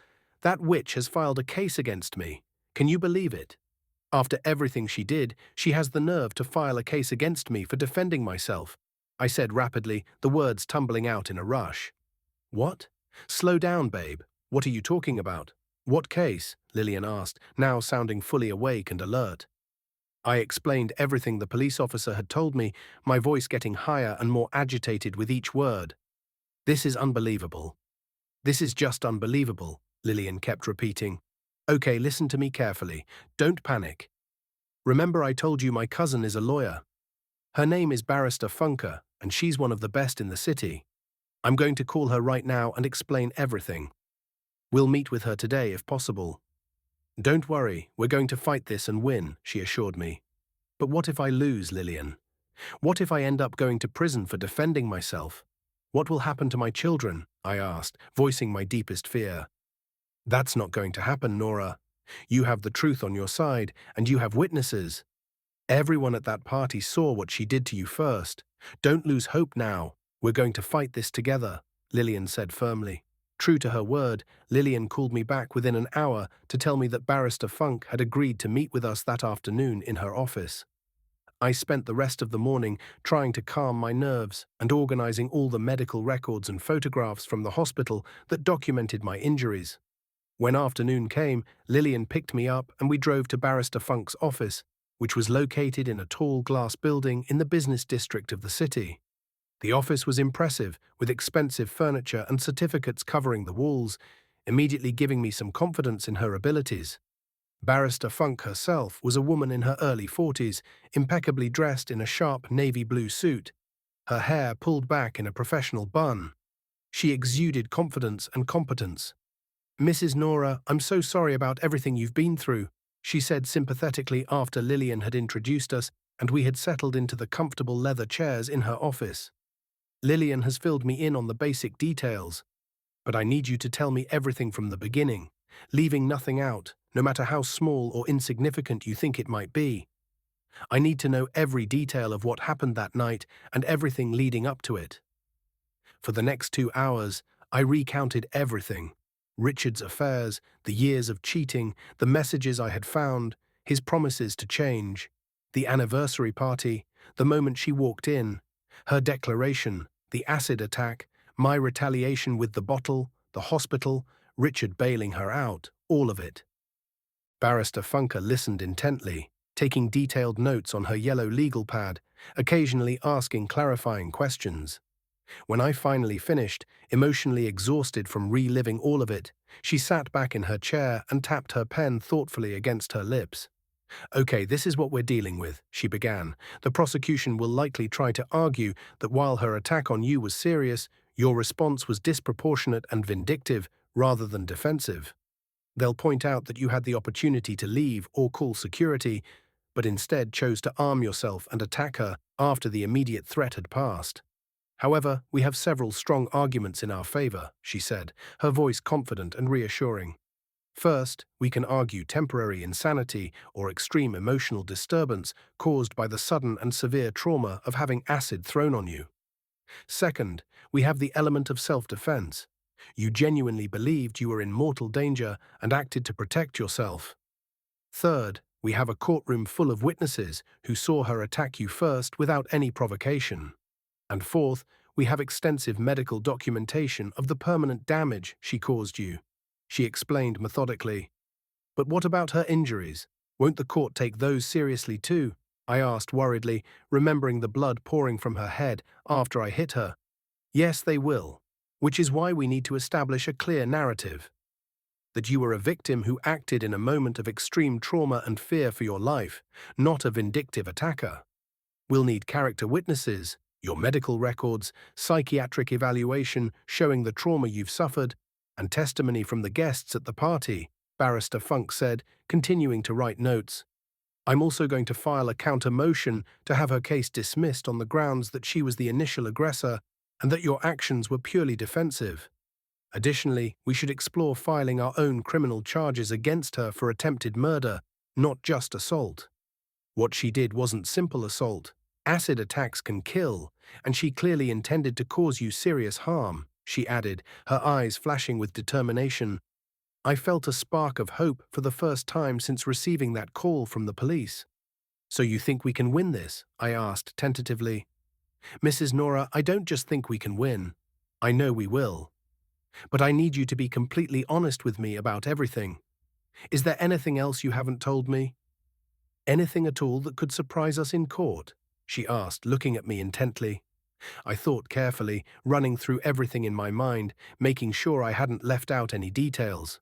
"That witch has filed a case against me. Can you believe it? After everything she did, she has the nerve to file a case against me for defending myself," I said rapidly, the words tumbling out in a rush. "What? Slow down, babe. What are you talking about? What case?" Lillian asked, now sounding fully awake and alert. I explained everything the police officer had told me, my voice getting higher and more agitated with each word. "This is unbelievable. This is just unbelievable," Lillian kept repeating. "Okay, listen to me carefully. Don't panic. Remember I told you my cousin is a lawyer. Her name is Barrister Funker, and she's one of the best in the city. I'm going to call her right now and explain everything. We'll meet with her today if possible. Don't worry, we're going to fight this and win," she assured me. "But what if I lose, Lillian? What if I end up going to prison for defending myself? What will happen to my children?" I asked, voicing my deepest fear. "That's not going to happen, Nora. You have the truth on your side, and you have witnesses. Everyone at that party saw what she did to you first. Don't lose hope now. We're going to fight this together," Lillian said firmly. True to her word, Lillian called me back within an hour to tell me that Barrister Funk had agreed to meet with us that afternoon in her office. I spent the rest of the morning trying to calm my nerves and organizing all the medical records and photographs from the hospital that documented my injuries. When afternoon came, Lillian picked me up and we drove to Barrister Funk's office, which was located in a tall glass building in the business district of the city. The office was impressive, with expensive furniture and certificates covering the walls, immediately giving me some confidence in her abilities. Barrister Funk herself was a woman in her early 40s, impeccably dressed in a sharp navy blue suit, her hair pulled back in a professional bun. She exuded confidence and competence. "Mrs. Nora, I'm so sorry about everything you've been through," she said sympathetically after Lillian had introduced us. and we had settled into the comfortable leather chairs in her office. Lillian has filled me in on the basic details, but I need you to tell me everything from the beginning, leaving nothing out, no matter how small or insignificant you think it might be. I need to know every detail of what happened that night and everything leading up to it. For the next 2 hours, I recounted everything. Richard's affairs, the years of cheating, the messages I had found, his promises to change, the anniversary party, the moment she walked in, her declaration, the acid attack, my retaliation with the bottle, the hospital, Richard bailing her out, all of it. Barrister Funke listened intently, taking detailed notes on her yellow legal pad, occasionally asking clarifying questions. When I finally finished, emotionally exhausted from reliving all of it, she sat back in her chair and tapped her pen thoughtfully against her lips. "Okay, this is what we're dealing with," she began. "The prosecution will likely try to argue that while her attack on you was serious, your response was disproportionate and vindictive rather than defensive. They'll point out that you had the opportunity to leave or call security, but instead chose to arm yourself and attack her after the immediate threat had passed. However, we have several strong arguments in our favor," she said, her voice confident and reassuring. "First, we can argue temporary insanity or extreme emotional disturbance caused by the sudden and severe trauma of having acid thrown on you. Second, we have the element of self-defense. You genuinely believed you were in mortal danger and acted to protect yourself. Third, we have a courtroom full of witnesses who saw her attack you first without any provocation. And fourth, we have extensive medical documentation of the permanent damage she caused you," she explained methodically. "But what about her injuries? Won't the court take those seriously too?" I asked worriedly, remembering the blood pouring from her head after I hit her. "Yes, they will, which is why we need to establish a clear narrative. That you were a victim who acted in a moment of extreme trauma and fear for your life, not a vindictive attacker. We'll need character witnesses, your medical records, psychiatric evaluation showing the trauma you've suffered, and testimony from the guests at the party," Barrister Funk said, continuing to write notes. "I'm also going to file a counter-motion to have her case dismissed on the grounds that she was the initial aggressor and that your actions were purely defensive. Additionally, we should explore filing our own criminal charges against her for attempted murder, not just assault. What she did wasn't simple assault. Acid attacks can kill, and she clearly intended to cause you serious harm," she added, her eyes flashing with determination. I felt a spark of hope for the first time since receiving that call from the police. "So you think we can win this?" I asked tentatively. "Mrs. Nora, I don't just think we can win. I know we will. But I need you to be completely honest with me about everything. Is there anything else you haven't told me? Anything at all that could surprise us in court?" she asked, looking at me intently. I thought carefully, running through everything in my mind, making sure I hadn't left out any details.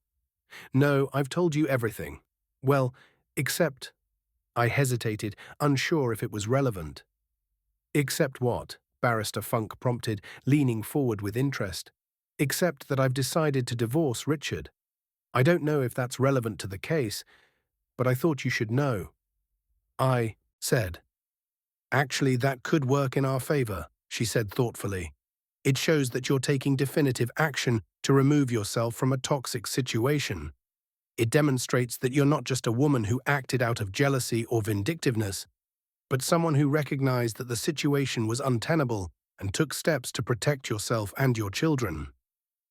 "No, I've told you everything. Well, except—" I hesitated, unsure if it was relevant. "Except what?" Barrister Funk prompted, leaning forward with interest. "Except that I've decided to divorce Richard. I don't know if that's relevant to the case, but I thought you should know." I said. "Actually, that could work in our favor," she said thoughtfully. "It shows that you're taking definitive action to remove yourself from a toxic situation. It demonstrates that you're not just a woman who acted out of jealousy or vindictiveness, but someone who recognized that the situation was untenable and took steps to protect yourself and your children.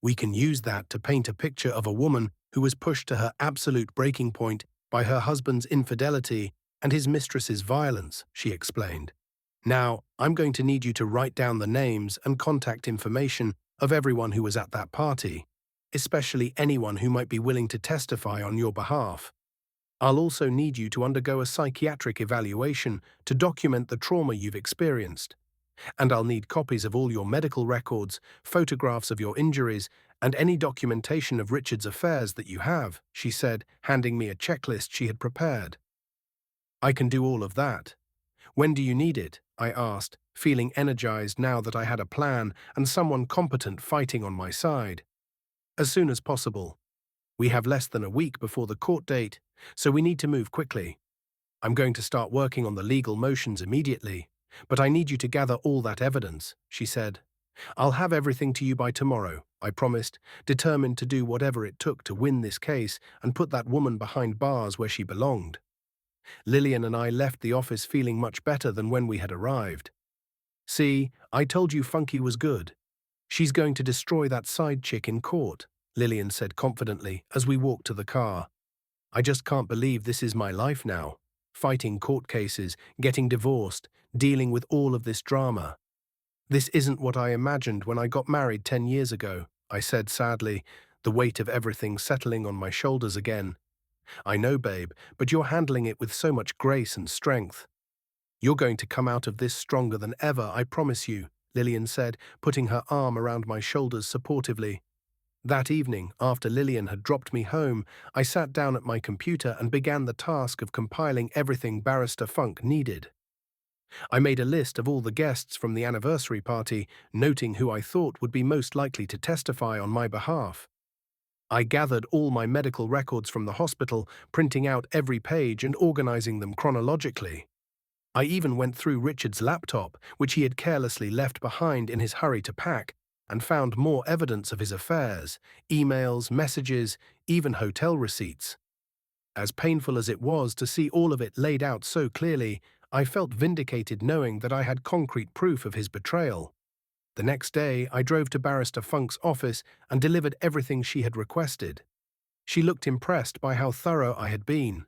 We can use that to paint a picture of a woman who was pushed to her absolute breaking point by her husband's infidelity and his mistress's violence," she explained. "Now, I'm going to need you to write down the names and contact information of everyone who was at that party, especially anyone who might be willing to testify on your behalf. I'll also need you to undergo a psychiatric evaluation to document the trauma you've experienced. And I'll need copies of all your medical records, photographs of your injuries, and any documentation of Richard's affairs that you have," she said, handing me a checklist she had prepared. "I can do all of that. When do you need it?" I asked, feeling energized now that I had a plan and someone competent fighting on my side. "As soon as possible. We have less than a week before the court date, so we need to move quickly." I'm going to start working on the legal motions immediately, but I need you to gather all that evidence, she said. I'll have everything to you by tomorrow, I promised, determined to do whatever it took to win this case and put that woman behind bars where she belonged. Lillian and I left the office feeling much better than when we had arrived. See, I told you Funky was good. She's going to destroy that side chick in court, Lillian said confidently as we walked to the car. I just can't believe this is my life now. Fighting court cases, getting divorced, dealing with all of this drama. This isn't what I imagined when I got married 10 years ago, I said sadly, the weight of everything settling on my shoulders again. I know, babe, but you're handling it with so much grace and strength. You're going to come out of this stronger than ever, I promise you, Lillian said, putting her arm around my shoulders supportively. That evening, after Lillian had dropped me home, I sat down at my computer and began the task of compiling everything Barrister Funk needed. I made a list of all the guests from the anniversary party, noting who I thought would be most likely to testify on my behalf. I gathered all my medical records from the hospital, printing out every page and organizing them chronologically. I even went through Richard's laptop, which he had carelessly left behind in his hurry to pack, and found more evidence of his affairs, emails, messages, even hotel receipts. As painful as it was to see all of it laid out so clearly, I felt vindicated knowing that I had concrete proof of his betrayal. The next day, I drove to Barrister Funk's office and delivered everything she had requested. She looked impressed by how thorough I had been.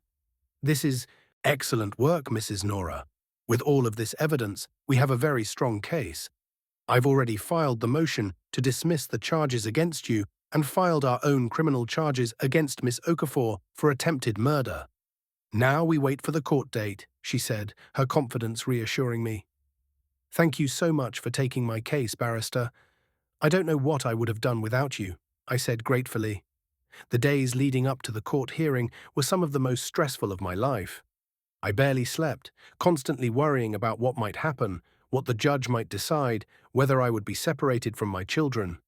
This is excellent work, Mrs. Nora. With all of this evidence, we have a very strong case. I've already filed the motion to dismiss the charges against you and filed our own criminal charges against Miss Okafor for attempted murder. Now we wait for the court date, she said, her confidence reassuring me. Thank you so much for taking my case, barrister. I don't know what I would have done without you, I said gratefully. The days leading up to the court hearing were some of the most stressful of my life. I barely slept, constantly worrying about what might happen, what the judge might decide, whether I would be separated from my children.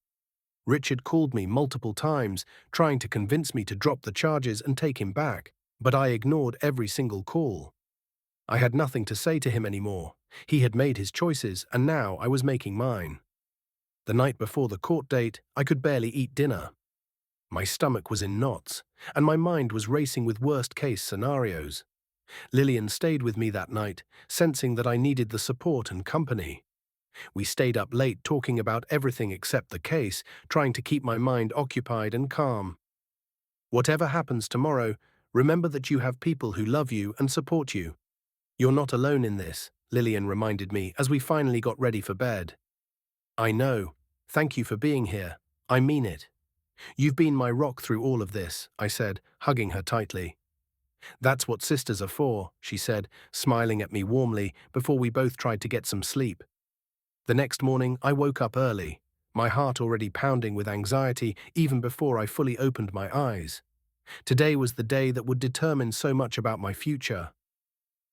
Richard called me multiple times, trying to convince me to drop the charges and take him back, but I ignored every single call. I had nothing to say to him anymore. He had made his choices, and now I was making mine. The night before the court date, I could barely eat dinner. My stomach was in knots, and my mind was racing with worst-case scenarios. Lillian stayed with me that night, sensing that I needed the support and company. We stayed up late talking about everything except the case, trying to keep my mind occupied and calm. Whatever happens tomorrow, remember that you have people who love you and support you. You're not alone in this, Lillian reminded me as we finally got ready for bed. I know. Thank you for being here. I mean it. You've been my rock through all of this, I said, hugging her tightly. That's what sisters are for, she said, smiling at me warmly before we both tried to get some sleep. The next morning, I woke up early, my heart already pounding with anxiety even before I fully opened my eyes. Today was the day that would determine so much about my future.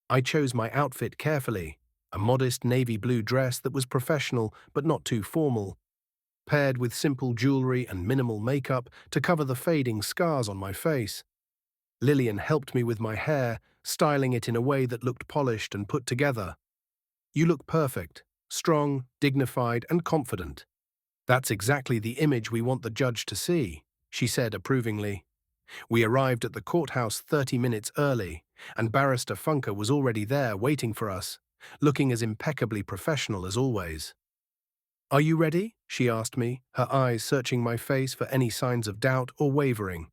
I chose my outfit carefully, a modest navy blue dress that was professional but not too formal, paired with simple jewelry and minimal makeup to cover the fading scars on my face. Lillian helped me with my hair, styling it in a way that looked polished and put together. You look perfect, strong, dignified, and confident. That's exactly the image we want the judge to see, she said approvingly. We arrived at the courthouse 30 minutes early, and Barrister Funker was already there waiting for us, looking as impeccably professional as always. Are you ready? She asked me, her eyes searching my face for any signs of doubt or wavering.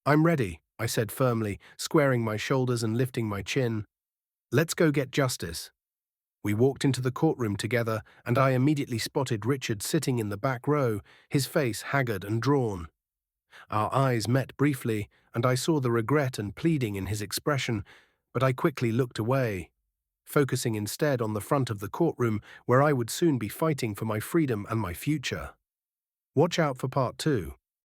I'm ready, I said firmly, squaring my shoulders and lifting my chin. Let's go get justice. We walked into the courtroom together, and I immediately spotted Richard sitting in the back row, his face haggard and drawn. Our eyes met briefly, and I saw the regret and pleading in his expression, but I quickly looked away, focusing instead on the front of the courtroom where I would soon be fighting for my freedom and my future. Watch out for part 2.